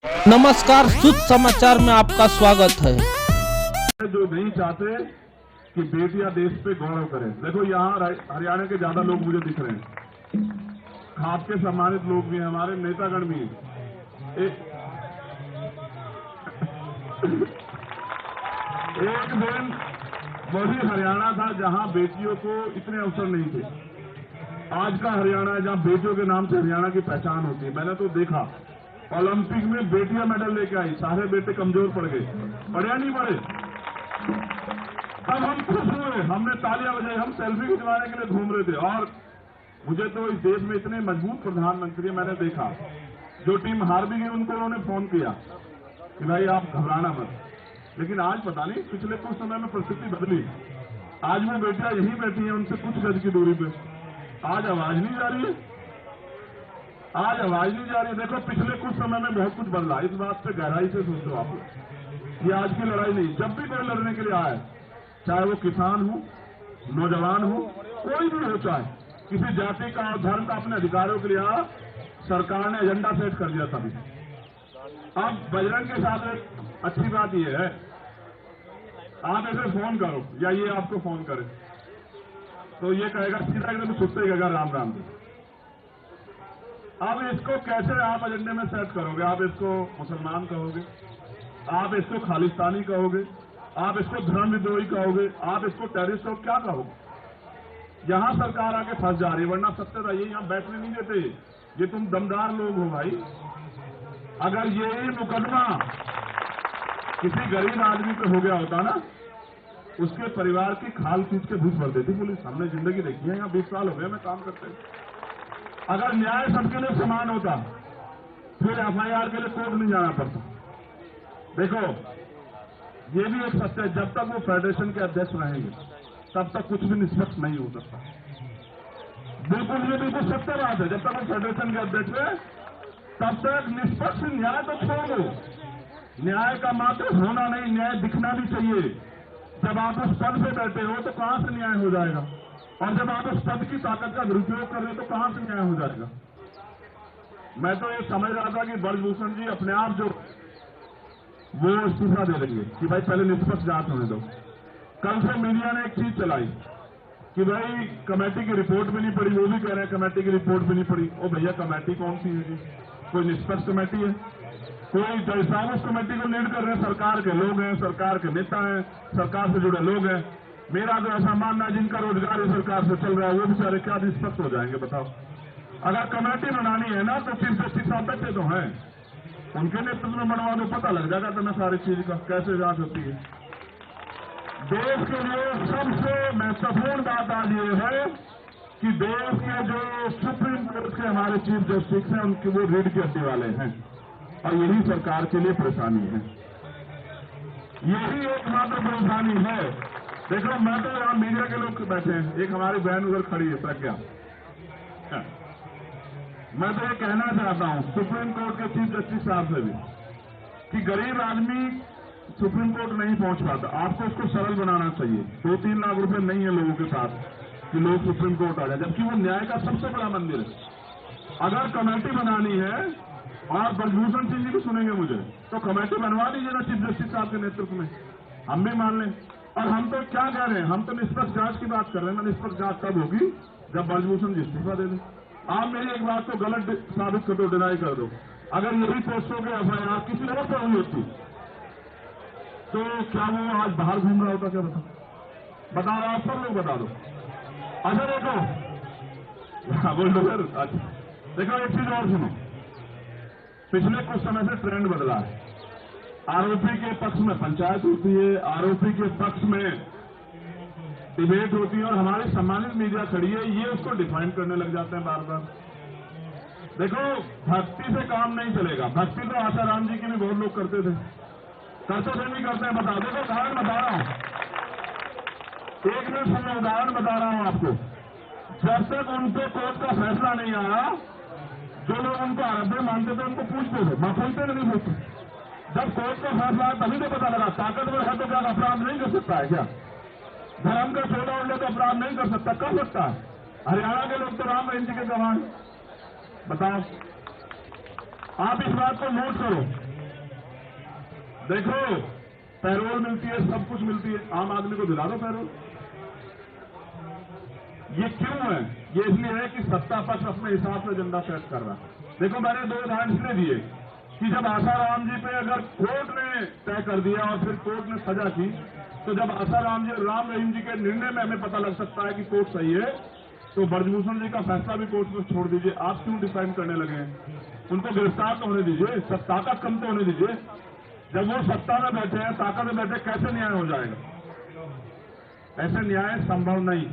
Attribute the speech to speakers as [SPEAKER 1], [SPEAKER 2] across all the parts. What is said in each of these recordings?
[SPEAKER 1] नमस्कार, शुद्ध समाचार में आपका स्वागत है।
[SPEAKER 2] जो नहीं चाहते कि बेटियां देश पे गौरव करें। देखो यहाँ हरियाणा के ज्यादा लोग मुझे दिख रहे हैं, खाप के सम्मानित लोग भी हैं, हमारे नेतागण भी हैं। एक दिन वही हरियाणा था जहां बेटियों को इतने अवसर नहीं थे। आज का हरियाणा है जहां बेटियों के नाम से हरियाणा की पहचान होती है। मैंने तो देखा ओलंपिक में बेटियां मेडल लेके आई, सारे बेटे कमजोर पड़ गए, पढ़े नहीं पढ़े। अब हम खुश हुए, हमने तालियां बजाई, हम सेल्फी खिंचवाने के लिए घूम रहे थे। और मुझे तो इस देश में इतने मजबूत प्रधानमंत्री मैंने देखा, जो टीम हार भी गई उनको उन्होंने फोन किया कि भाई आप घबराना मत। लेकिन आज पता नहीं पिछले कुछ समय में परिस्थिति बदली। आज वो बेटियां यहीं बैठी हैं, उनसे कुछ गज की दूरी पे। आज आवाज नहीं जा रही है, आज आवाज नहीं जा रही। देखो पिछले कुछ समय में बहुत कुछ बदला, इस बात पे गहराई से सोचो आप। ये आज की लड़ाई नहीं, जब भी कोई लड़ने के लिए आए, चाहे वो किसान हो, नौजवान हो, कोई भी हो, चाहे किसी जाति का और धर्म का अपने अधिकारों के लिए आया, सरकार ने एजेंडा सेट कर दिया तभी। अब बजरंग के साथ एक अच्छी बात यह है, आप ऐसे फोन करो या ये आपको फोन करे तो ये कहेगा सीधा एकदम सुनते कहेगा राम राम। अब इसको कैसे आप एजेंडे में सेट करोगे? आप इसको मुसलमान कहोगे, आप इसको खालिस्तानी कहोगे, आप इसको धर्म विद्रोही कहोगे, आप इसको टेररिस्ट हो, क्या कहोगे? यहां सरकार आके फंस जा रही है, वरना सत्य था ये यहां बैठने नहीं देते। ये तुम दमदार लोग हो भाई। अगर यही मुकदमा किसी गरीब आदमी पे हो गया होता ना, उसके परिवार की खाल खींच के घुस भर देती पुलिस। हमने जिंदगी देखी है, यहाँ 20 साल हो गए मैं काम करते हैं। अगर न्याय सबके लिए समान होता, फिर एफआईआर के लिए कोर्ट नहीं जाना पड़ता। देखो ये भी एक सत्य है, जब तक वो फेडरेशन के अध्यक्ष रहेंगे तब तक कुछ भी निष्पक्ष नहीं हो सकता। बिल्कुल, ये बिल्कुल सत्य बात है। जब तक वो फेडरेशन के अध्यक्ष है तब तक निष्पक्ष न्याय तो छोड़ दो, न्याय का मात्र होना नहीं, न्याय दिखना भी चाहिए। जब आप उस पद पे बैठे हो तो कहां से न्याय हो जाएगा? और जब आप उस पद की ताकत का दुरुपयोग कर रहे हो तो कहां से न्याय हो जाएगा? मैं तो ये समझ रहा था कि ब्रजभूषण जी अपने आप जो वो इस्तीफा दे देंगे कि भाई पहले निष्पक्ष जांच होने दो। कल से मीडिया ने एक चीज चलाई कि भाई कमेटी की रिपोर्ट भी नहीं पड़ी, वो भी कह रहे हैं कमेटी की रिपोर्ट भी नहीं पड़ी। ओ भैया, कमेटी कौन सी है जी? कोई निष्पक्ष कमेटी है? कोई जज साहब उस कमेटी को लीड कर रहे हैं, सरकार के लोग हैं, सरकार के नेता हैं, सरकार से जुड़े लोग हैं। मेरा तो ऐसा मानना है जिनका रोजगार इस सरकार से चल रहा है वो बेचारे क्या निष्पक्ष हो जाएंगे बताओ? अगर कमेटी बनानी है ना तो चीफ जस्टिस साहब बैठे तो हैं, उनके नेतृत्व में बनवा दो, पता लग जाएगा तुम्हें सारी चीज का कैसे जांच होती है। देश के लिए सबसे महत्वपूर्ण बात आज ये है कि देश के जो सुप्रीम कोर्ट के हमारे चीफ जस्टिस हैं उनके वो रीढ़ की हड्डी वाले हैं, और यही सरकार के लिए परेशानी है, यही एकमात्र परेशानी है। देखो मैं तो यहाँ मीडिया के लोग बैठे हैं, एक हमारी बहन उधर खड़ी है प्रज्ञा। मैं तो ये कहना चाहता हूँ सुप्रीम कोर्ट के चीफ जस्टिस साहब से भी कि गरीब आदमी सुप्रीम कोर्ट नहीं पहुंच पाता, आपको उसको सरल बनाना चाहिए। 2-3 लाख रुपए नहीं है लोगों के पास कि लोग सुप्रीम कोर्ट आ जाए, जबकि वो न्याय का सबसे बड़ा मंदिर है। अगर कमेटी बनानी है, और ब्रजभूषण सिंह जी भी सुनेंगे मुझे, तो कमेटी बनवा दीजिए ना चीफ जस्टिस साहब के नेतृत्व में, हम भी मान लें। और हम तो क्या कह रहे हैं, हम तो निष्पक्ष जांच की बात कर रहे हैं ना। निष्पक्ष जांच तब होगी जब ब्रजभूषण जी इस्तीफा दे दें। आप मेरी एक बात को गलत साबित कर दो, डिनाई कर दो। अगर यही पोस्टों के एफआईआर किसी और पर हुई होती तो क्या वो आज बाहर घूम रहा होता? क्या बता रहा, आप सब लोग बता दो। अच्छा देखो, बोल दो सर। अच्छा देखो एक चीज और सुनो, पिछले कुछ समय से ट्रेंड बदला है। आरोपी के पक्ष में पंचायत होती है, आरोपी के पक्ष में डिबेट होती है, और हमारी सम्मानित मीडिया खड़ी है, ये उसको डिफाइन करने लग जाते हैं बार बार। देखो भक्ति से काम नहीं चलेगा। भक्ति तो आशाराम जी की भी बहुत लोग करते थे नहीं करते हैं, बता दो। उदाहरण बता रहा हूं, एक मिनट समय उदाहरण बता रहा हूं आपको। जब तक उन पे कोर्ट का फैसला नहीं आया, जो लोग उनको आराध्य मानते थे उनको पूछते थे, मैं पूछते नहीं पूछते। जब कोर्ट का फैसला आया तभी तो पता लगा ताकतवर है तो क्या अपराध नहीं कर सकता है? क्या धर्म का छोड़ा उड़ने तो अपराध नहीं कर सकता? कर सकता है। हरियाणा के लोग तो राम रहीम जी के गवाह। बताओ, आप इस बात को नोट करो। देखो पैरोल मिलती है, सब कुछ मिलती है, आम आदमी को दिला दो पैरोल। ये क्यों है? ये इसलिए है कि सत्ता पक्ष अपने हिसाब से एजेंडा सेट कर रहा है। देखो मैंने 2 उदाहरण इसलिए दिए कि जब आसाराम जी पे अगर कोर्ट ने तय कर दिया और फिर कोर्ट ने सजा की, तो जब आसाराम जी राम रहीम जी के निर्णय में हमें पता लग सकता है कि कोर्ट सही है, तो ब्रजभूषण जी का फैसला भी कोर्ट में छोड़ दीजिए। आप क्यों डिफाइन करने लगे हैं? उनको गिरफ्तार तो होने दीजिए, सब ताकत कम तो होने दीजिए। जब वो सत्ता में बैठे हैं, ताकत में बैठे, कैसे न्याय हो जाएगा? ऐसे न्याय संभव नहीं।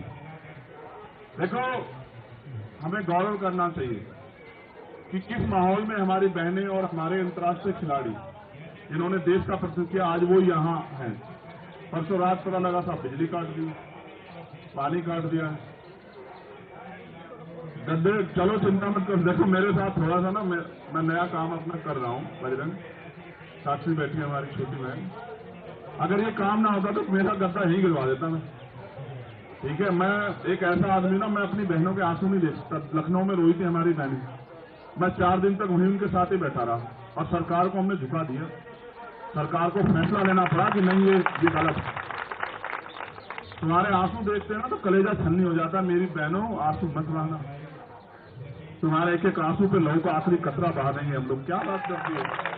[SPEAKER 2] देखो हमें गौरव करना चाहिए कि किस माहौल में हमारी बहनें और हमारे अंतर्राष्ट्रीय खिलाड़ी जिन्होंने देश का प्रतिनिधित्व किया, आज वो यहाँ हैं। परसों रात पता लगा था बिजली काट दी, पानी काट दिया। गड्ढे, चलो चिंता मत करो। देखो मेरे साथ थोड़ा सा ना मैं नया काम अपना कर रहा हूँ। बजरंग साक्षी बैठी है हमारी छोटी बहन, अगर ये काम ना होता तो मेरा गड्ढा ही गिरवा देता मैं। ठीक है, मैं एक ऐसा आदमी ना, मैं अपनी बहनों के आंसू नहीं देख सकता। लखनऊ में रोई थी हमारी बहनें, मैं 4 दिन तक वहीं उनके साथ ही बैठा रहा और सरकार को हमने झुका दिया। सरकार को फैसला लेना पड़ा कि नहीं ये गलत है। तुम्हारे आंसू देखते हैं ना तो कलेजा छन्नी हो जाता है। मेरी बहनों, आंसू मत बहाना, तुम्हारे एक एक आंसू पे लहू का आखिरी कतरा बहा देंगे हम लोग। क्या बात करती है?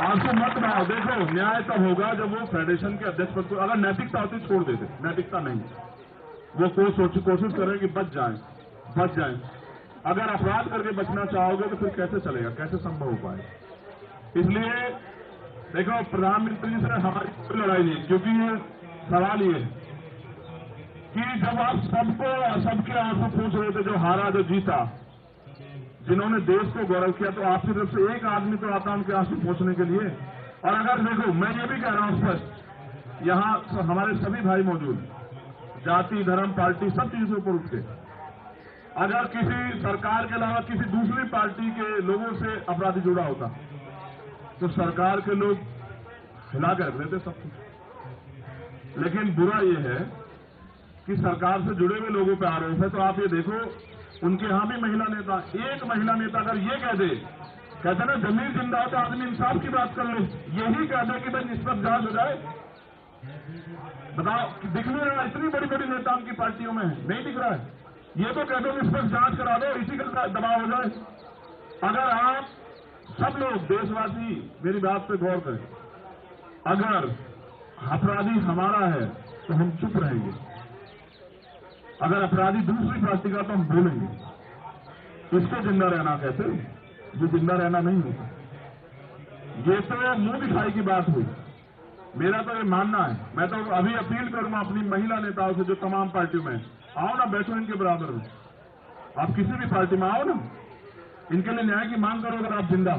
[SPEAKER 2] आंसू मत बहाओ। देखो न्याय तब होगा जब वो फेडरेशन के अध्यक्ष पद को, अगर नैतिकता होती छोड़ देते, नैतिकता नहीं, वो कोशिश करें कि बच जाएं। अगर अपराध करके बचना चाहोगे तो फिर कैसे चलेगा, कैसे संभव हो पाए? इसलिए देखो प्रधानमंत्री जी से हमारी कोई लड़ाई नहीं, क्योंकि ये सवाल ये है कि जब आप सबके आंसू पूछ रहे थे, जो हारा जो जीता, जिन्होंने देश को गौरव किया, तो आपकी तरफ से एक आदमी तो आता उनके आंसू पूछने के लिए। और अगर देखो मैं ये भी कह रहा हूं स्पष्ट, यहां हमारे सभी भाई मौजूद, जाति धर्म पार्टी सब चीजों से ऊपर उठ के, अगर किसी सरकार के अलावा किसी दूसरी पार्टी के लोगों से अपराधी जुड़ा होता तो सरकार के लोग हिला के रख देते सब कुछ। लेकिन बुरा ये है कि सरकार से जुड़े हुए लोगों पर आरोप है, तो आप ये देखो उनके यहां भी महिला नेता, एक महिला नेता अगर ये कह दे, कहते ना जमीर जिंदा हो तो आदमी इंसाफ की बात कर ले, यही कह दे कि भाई निष्पक्ष जांच हो जाए। बताओ, दिख नहीं रहा? इतनी बड़ी बड़ी नेता उनकी पार्टियों में है, नहीं दिख रहा है? ये तो कह दो निष्पक्ष जांच करा दो, इसी का दबाव हो जाए। अगर आप सब लोग देशवासी मेरी बात पे गौर करें, अगर अपराधी हमारा है तो हम चुप रहेंगे, अगर अपराधी दूसरी पार्टी का तो हम बोलेंगे। इसको जिंदा रहना कहते, ये जिंदा रहना नहीं होता। ये तो मुंह दिखाई की बात हुई। मेरा तो ये मानना है, मैं तो अभी अपील करूंगा अपनी महिला नेताओं से जो तमाम पार्टियों में, आओ ना, बैठो इनके बराबर में, आप किसी भी पार्टी में आओ ना, इनके लिए न्याय की मांग करो। अगर आप जिंदा,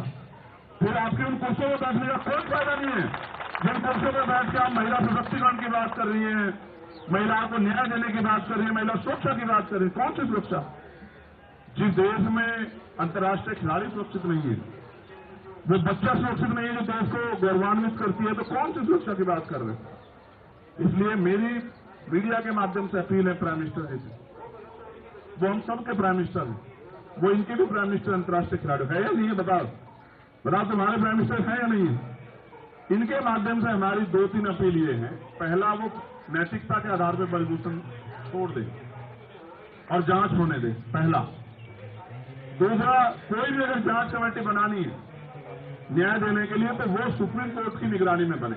[SPEAKER 2] फिर आपके उन कुर्सियों में बैठने का कोई फायदा नहीं है। जिन कुर्सियों में बैठ के आप महिला सशक्तिकरण की बात कर रही हैं, महिलाओं को न्याय देने की बात कर रही है, महिला सुरक्षा की बात कर रही है, कौन सी सुरक्षा? जिस देश में अंतर्राष्ट्रीय खिलाड़ी सुरक्षित नहीं है, वो बच्चा सुरक्षित नहीं है जो देश को गौरवान्वित करती है, तो कौन सी सुरक्षा की बात कर रहे हैं? इसलिए मेरी मीडिया के माध्यम से अपील है प्राइम मिनिस्टर जी से, वो हम सबके प्राइम मिनिस्टर हैं, वो इनके भी प्राइम मिनिस्टर अंतर्राष्ट्रीय खिलाड़ी है या नहीं है? बताओ तुम्हारे प्राइम मिनिस्टर है या नहीं है? इनके माध्यम से हमारी 2-3 अपील ये है। पहला, वो नैतिकता के आधार पर ब्रजभूषण छोड़ दे और जांच होने दे, पहला। दूसरा, कोई भी अगर जांच कमेटी बनानी है न्याय देने के लिए, तो वो सुप्रीम कोर्ट की निगरानी में बने।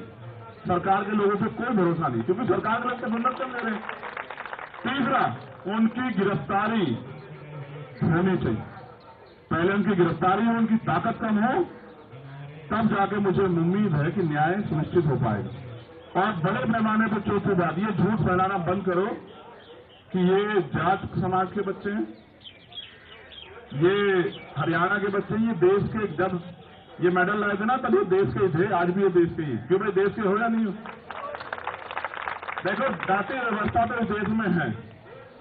[SPEAKER 2] सरकार के लोगों पे कोई भरोसा नहीं, क्योंकि सरकार के लोग तो समर्थन दे रहे हैं। तीसरा, उनकी गिरफ्तारी होनी चाहिए। पहले उनकी गिरफ्तारी हो, उनकी ताकत कम हो, तब जाके मुझे उम्मीद है कि न्याय सुनिश्चित हो पाएगा। और बड़े पैमाने पर चौथी बात, ये झूठ फैलाना बंद करो कि ये जाट समाज के बच्चे हैं, ये हरियाणा के बच्चे हैं, ये देश के, जब ये मेडल लाए थे ना तब ये देश के ही थे, आज भी ये देश के ही। क्यों भाई, देश के हो या नहीं हो? देखो जातीय व्यवस्था तो इस देश में है,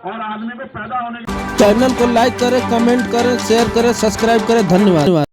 [SPEAKER 2] और आदमी को पैदा होने के
[SPEAKER 1] चैनल को लाइक करें, कमेंट करें, शेयर करें, सब्सक्राइब करें। धन्यवाद।